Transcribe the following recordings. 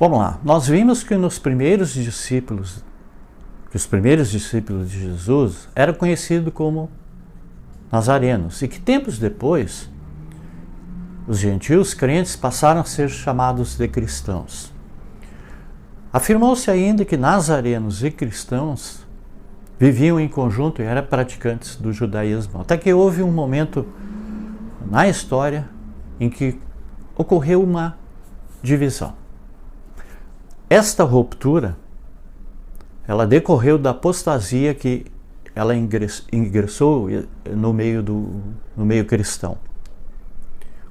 Vamos lá, nós vimos que os primeiros discípulos de Jesus eram conhecidos como nazarenos, e que tempos depois os gentios crentes passaram a ser chamados de cristãos. Afirmou-se ainda que nazarenos e cristãos viviam em conjunto e eram praticantes do judaísmo, até que houve um momento na história em que ocorreu uma divisão. Esta ruptura, ela decorreu da apostasia que ela ingressou no meio cristão.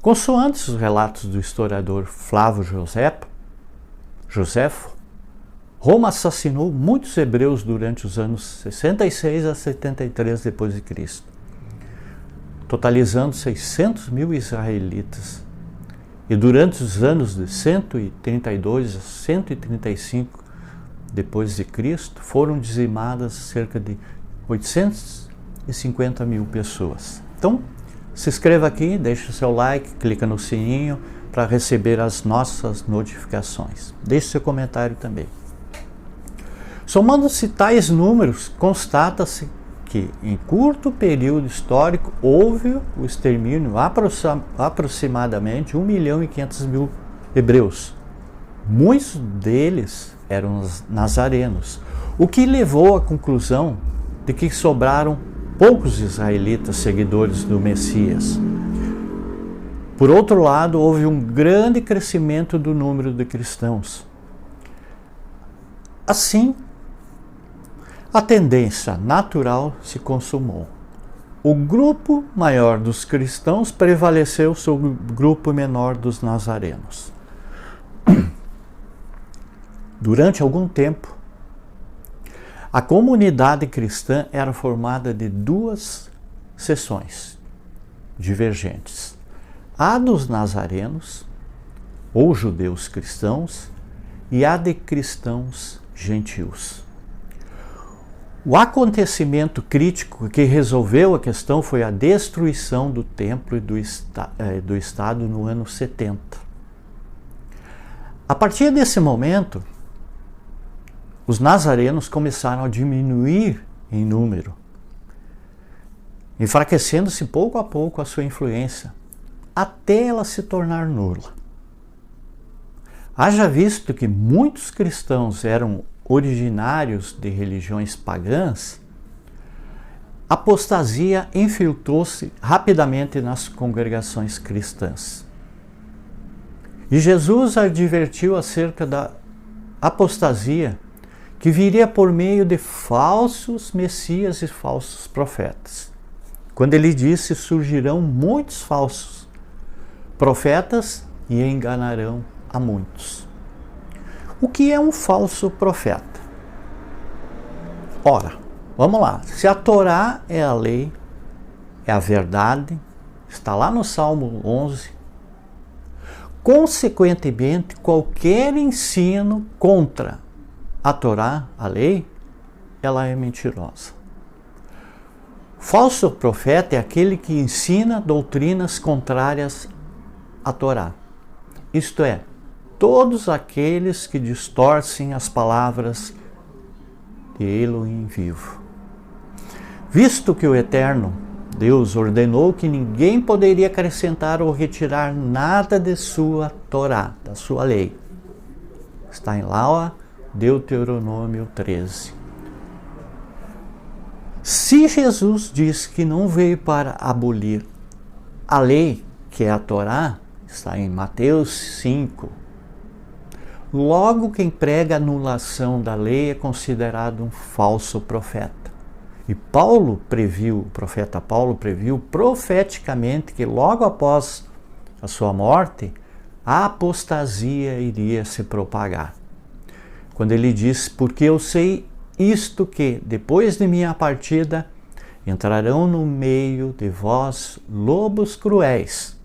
Consoante os relatos do historiador Flávio Joséfo, Roma assassinou muitos hebreus durante os anos 66 a 73 d.C., totalizando 600 mil israelitas. E durante os anos de 132 a 135 d.C., foram dizimadas cerca de 850 mil pessoas. Então, se inscreva aqui, deixe o seu like, clica no sininho para receber as nossas notificações. Deixe seu comentário também. Somando-se tais números, constata-se que em curto período histórico houve o extermínio aproximadamente 1.500.000 hebreus. Muitos deles eram nazarenos, o que levou à conclusão de que sobraram poucos israelitas seguidores do Messias. Por outro lado, houve um grande crescimento do número de cristãos. Assim, a tendência natural se consumou. O grupo maior dos cristãos prevaleceu sobre o grupo menor dos nazarenos. Durante algum tempo, a comunidade cristã era formada de duas seções divergentes: a dos nazarenos, ou judeus cristãos, e a de cristãos gentios. O acontecimento crítico que resolveu a questão foi a destruição do templo e do Estado no ano 70. A partir desse momento, os nazarenos começaram a diminuir em número, enfraquecendo-se pouco a pouco a sua influência, até ela se tornar nula. Haja visto que muitos cristãos eram originários de religiões pagãs, a apostasia infiltrou-se rapidamente nas congregações cristãs. E Jesus advertiu acerca da apostasia que viria por meio de falsos messias e falsos profetas. Quando ele disse: surgirão muitos falsos profetas e enganarão a muitos. O que é um falso profeta? Ora, vamos lá. Se a Torá é a lei, é a verdade, está lá no Salmo 11, consequentemente, qualquer ensino contra a Torá, a lei, ela é mentirosa. Falso profeta é aquele que ensina doutrinas contrárias à Torá. Isto é, todos aqueles que distorcem as palavras de Elohim vivo. Visto que o Eterno Deus ordenou que ninguém poderia acrescentar ou retirar nada de sua Torá, da sua lei. Está em lá, Deuteronômio 13. Se Jesus diz que não veio para abolir a lei, que é a Torá, está em Mateus 5. Logo, quem prega a anulação da lei é considerado um falso profeta. E o profeta Paulo previu profeticamente que logo após a sua morte, a apostasia iria se propagar. Quando ele diz: porque eu sei isto que, depois de minha partida, entrarão no meio de vós lobos cruéis,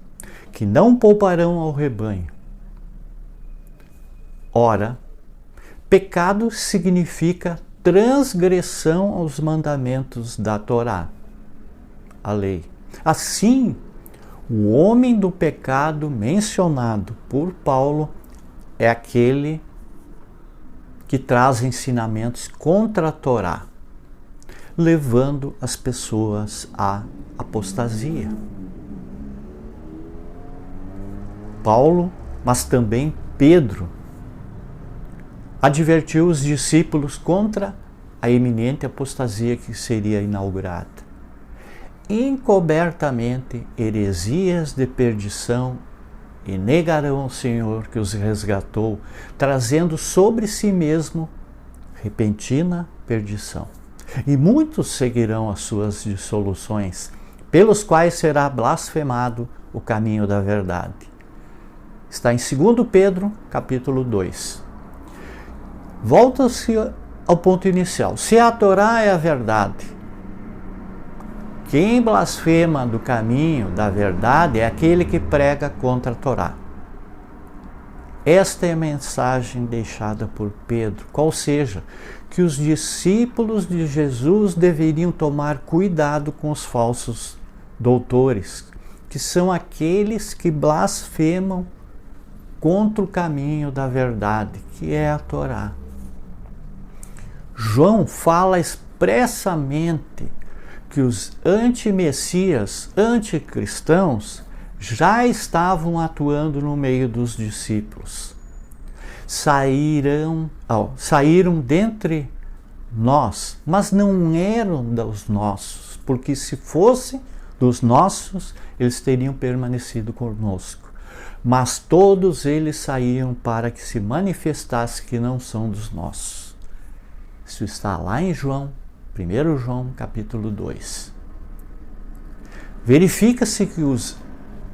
que não pouparão ao rebanho. Ora, pecado significa transgressão aos mandamentos da Torá, a lei. Assim, o homem do pecado mencionado por Paulo é aquele que traz ensinamentos contra a Torá, levando as pessoas à apostasia. Paulo, mas também Pedro, advertiu os discípulos contra a iminente apostasia que seria inaugurada. Encobertamente heresias de perdição, e negarão o Senhor que os resgatou, trazendo sobre si mesmo repentina perdição. E muitos seguirão as suas dissoluções, pelos quais será blasfemado o caminho da verdade. Está em 2 Pedro, capítulo 2. Volta-se ao ponto inicial. Se a Torá é a verdade, quem blasfema do caminho da verdade é aquele que prega contra a Torá. Esta é a mensagem deixada por Pedro, qual seja, que os discípulos de Jesus deveriam tomar cuidado com os falsos doutores, que são aqueles que blasfemam contra o caminho da verdade, que é a Torá. João fala expressamente que os antimessias, anticristãos, já estavam atuando no meio dos discípulos. Saíram dentre nós, mas não eram dos nossos, porque se fossem dos nossos, eles teriam permanecido conosco. Mas todos eles saíram para que se manifestasse que não são dos nossos. Isso está lá em João, 1 João, capítulo 2. Verifica-se que os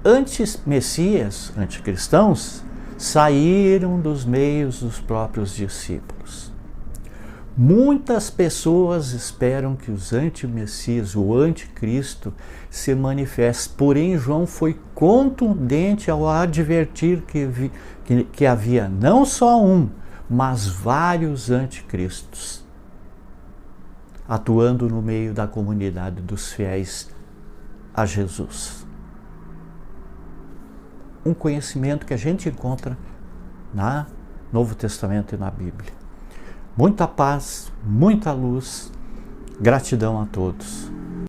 antimessias, anticristãos, saíram dos meios dos próprios discípulos. Muitas pessoas esperam que os antimessias, o anticristo, se manifeste. Porém, João foi contundente ao advertir que havia não só um, mas vários anticristos atuando no meio da comunidade dos fiéis a Jesus. Um conhecimento que a gente encontra no Novo Testamento e na Bíblia. Muita paz, muita luz, gratidão a todos.